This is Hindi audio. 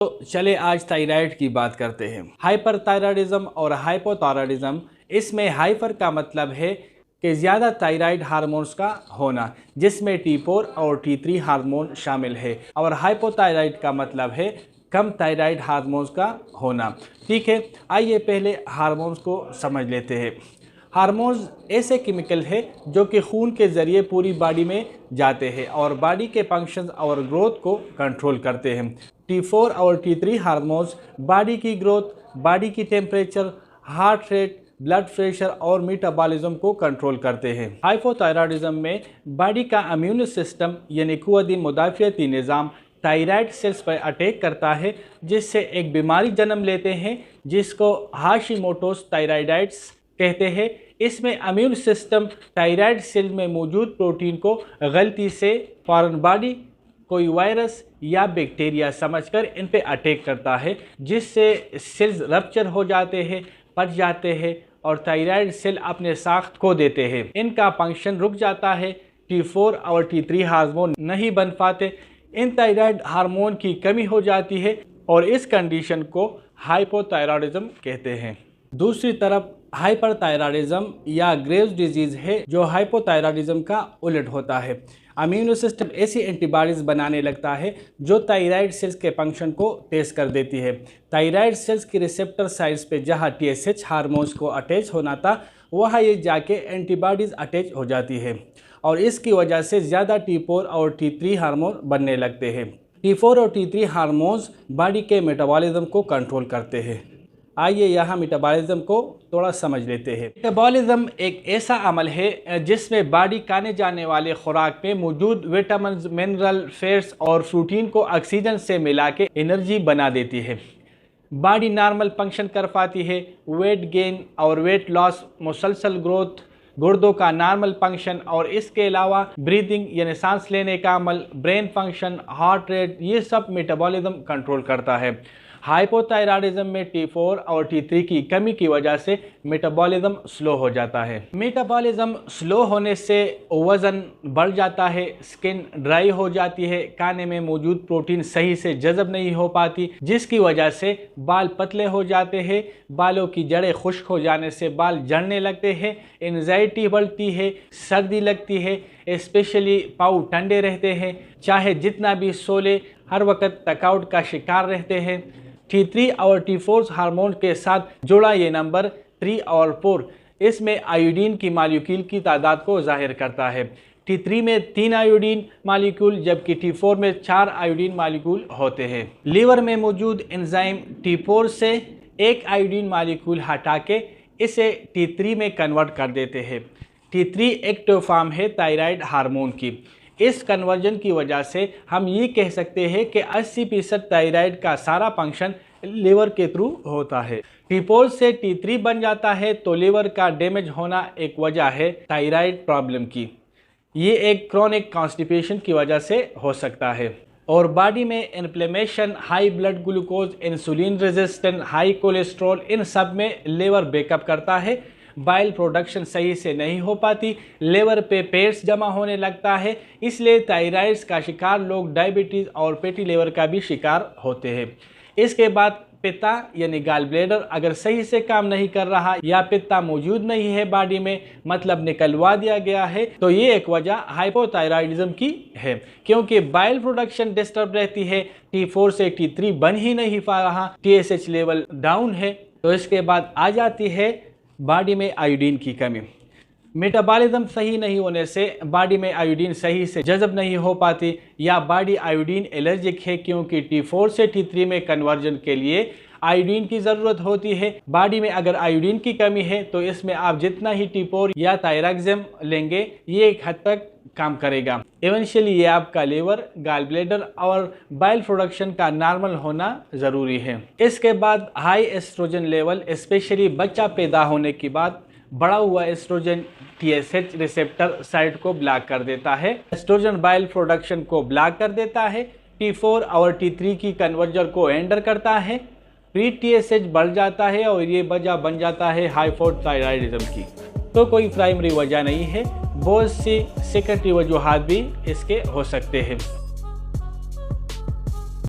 तो चले आज थायराइड की बात करते हैं। हाइपरथायराइडिज्म और हाइपोथायराइडिज्म, इसमें हाइपर का मतलब है कि ज़्यादा थायराइड हार्मोन्स का होना, जिसमें T4 और T3 हार्मोन शामिल है, और हाइपोथायराइड का मतलब है कम थायराइड हार्मोन्स का होना। ठीक है, आइए पहले हार्मोन्स को समझ लेते हैं। हार्मोन्स ऐसे केमिकल है जो कि खून के ज़रिए पूरी बॉडी में जाते हैं और बॉडी के फंक्शंस और ग्रोथ को कंट्रोल करते हैं। T4 और T3 हार्मोन्स बॉडी की ग्रोथ, बॉडी की temperature, heart rate, blood pressure और मेटाबॉलिज्म को कंट्रोल करते हैं। हाइपोथायराइडिज्म में बॉडी का इम्यून सिस्टम यानी कुव्वती मुदाफ़ियती निज़ाम थायराइड सेल्स पर अटैक करता है, जिससे एक बीमारी जन्म लेते हैं जिसको हाशिमोटोस थायराइडाइटिस कहते हैं। इसमें इम्यून सिस्टम थायराइड सेल में मौजूद प्रोटीन को गलती से फॉरेन बॉडी, कोई वायरस या बैक्टीरिया समझकर इन पे अटैक करता है, जिससे सेल्स रप्चर हो जाते हैं, फट जाते हैं और थायराइड सेल अपने साख्त खो देते हैं। इनका फंक्शन रुक जाता है, T4 और T3 हार्मोन नहीं बन पाते, इन थायराइड हार्मोन की कमी हो जाती है और इस कंडीशन को हाइपोथायराइडिज्म कहते हैं। दूसरी तरफ हाइपरथायराइडिज्म या ग्रेव्स डिजीज़ है जो हाइपोथायराइडिज्म का उलट होता है। इम्यून सिस्टम ऐसी एंटीबॉडीज़ बनाने लगता है जो थायराइड सेल्स के फंक्शन को तेज़ कर देती है। थायराइड सेल्स की रिसेप्टर साइट्स पे जहाँ TSH हार्मोन्स को अटैच होना था, वहाँ ये जाके एंटीबॉडीज़ अटैच हो जाती है और इसकी वजह से ज़्यादा T4 और T3 हार्मोन बनने लगते हैं। T4 और T3 हार्मोन्स बॉडी के मेटाबॉलिज्म को कंट्रोल करते हैं। आइए यहाँ मेटाबॉलिज्म को थोड़ा समझ लेते हैं। मेटाबॉलिज्म एक ऐसा अमल है जिसमें बॉडी खाने जाने वाले खुराक में मौजूद विटामिन, मिनरल, फैट्स और प्रोटीन को ऑक्सीजन से मिला के एनर्जी बना देती है। बॉडी नॉर्मल फंक्शन कर पाती है। वेट गेन और वेट लॉस, मुसलसल ग्रोथ, गुर्दों का नॉर्मल फंक्शन और इसके अलावा ब्रीदिंग यानी सांस लेने का अमल, ब्रेन फंक्शन, हार्ट रेट, ये सब मेटाबॉलिज्म कंट्रोल करता है। हाइपोथायराइडिज्म में T4 और T3 की कमी की वजह से मेटाबॉलिज्म स्लो हो जाता है। मेटाबॉलिज्म स्लो होने से वज़न बढ़ जाता है, स्किन ड्राई हो जाती है, खाने में मौजूद प्रोटीन सही से जज़ब नहीं हो पाती, जिसकी वजह से बाल पतले हो जाते हैं, बालों की जड़ें खुश्क हो जाने से बाल झड़ने लगते हैं, एंजाइटी बढ़ती है, सर्दी लगती है, स्पेशली पाँव ठंडे रहते हैं, चाहे जितना भी सो ले हर वक्त थकावट का शिकार रहते हैं। T3 और T4 हार्मोन के साथ जुड़ा ये नंबर 3 और 4 इसमें आयोडीन की मालिक्यूल की तादाद को जाहिर करता है। T3 में 3 आयोडीन मालिक्यूल जबकि T4 में 4 आयोडीन मालिक्यूल होते हैं। लीवर में मौजूद एंजाइम T4 से एक आयोडीन मालिक्यूल हटा के इसे T3 में कन्वर्ट कर देते हैं। T3 एक्टिव फॉर्म है थायराइड हार्मोन की। इस कन्वर्जन की वजह से हम ये कह सकते हैं कि 80% थायराइड का सारा फंक्शन लीवर के थ्रू होता है। T4 से T3 बन जाता है तो लीवर का डैमेज होना एक वजह है थायराइड प्रॉब्लम की। ये एक क्रोनिक कॉन्स्टिपेशन की वजह से हो सकता है और बॉडी में inflammation, high blood glucose, insulin resistant, high cholesterol, इन सब में लीवर बैकअप करता है। बाइल प्रोडक्शन सही से नहीं हो पाती, लीवर पे पेट्स जमा होने लगता है, इसलिए थायराइड्स का शिकार लोग डायबिटीज़ और फैटी लीवर का भी शिकार होते हैं। इसके बाद पित्ता यानी गाल ब्लैडर अगर सही से काम नहीं कर रहा या पित्ता मौजूद नहीं है बॉडी में, मतलब निकलवा दिया गया है, तो ये एक वजह हाइपोथायराइडिज्म की है, क्योंकि बाइल प्रोडक्शन डिस्टर्ब रहती है। T4 से T3 बन ही नहीं पा रहा, TSH लेवल डाउन है। तो इसके बाद आ जाती है बॉडी में आयोडीन की कमी। मेटाबॉलिज्म सही नहीं होने से बॉडी में आयोडीन सही से जज़ब नहीं हो पाती या बॉडी आयोडीन एलर्जिक है, क्योंकि T4 से T3 में कन्वर्जन के लिए आयोडीन की ज़रूरत होती है। बॉडी में अगर आयोडीन की कमी है तो इसमें आप जितना ही T4 या थायराक्सिम लेंगे ये एक हद तक काम करेगा। इवेंचुअली ये आपका लीवर, गाल ब्लैडर और बाइल प्रोडक्शन का नॉर्मल होना ज़रूरी है। इसके बाद हाई एस्ट्रोजन लेवल, स्पेशली बच्चा पैदा होने के बाद बढ़ा हुआ एस्ट्रोजन TSH रिसेप्टर साइट को ब्लॉक कर देता है, एस्ट्रोजन बाइल प्रोडक्शन को ब्लॉक कर देता है, T4 और T3 की कन्वर्जन को एंडर करता है, प्री TSH बढ़ जाता है और ये वजह बन जाता है हाइपोथायराइडिज्म की। तो कोई प्राइमरी वजह नहीं है, बहुत सी सेकेंडरी वजूहात भी इसके हो सकते हैं।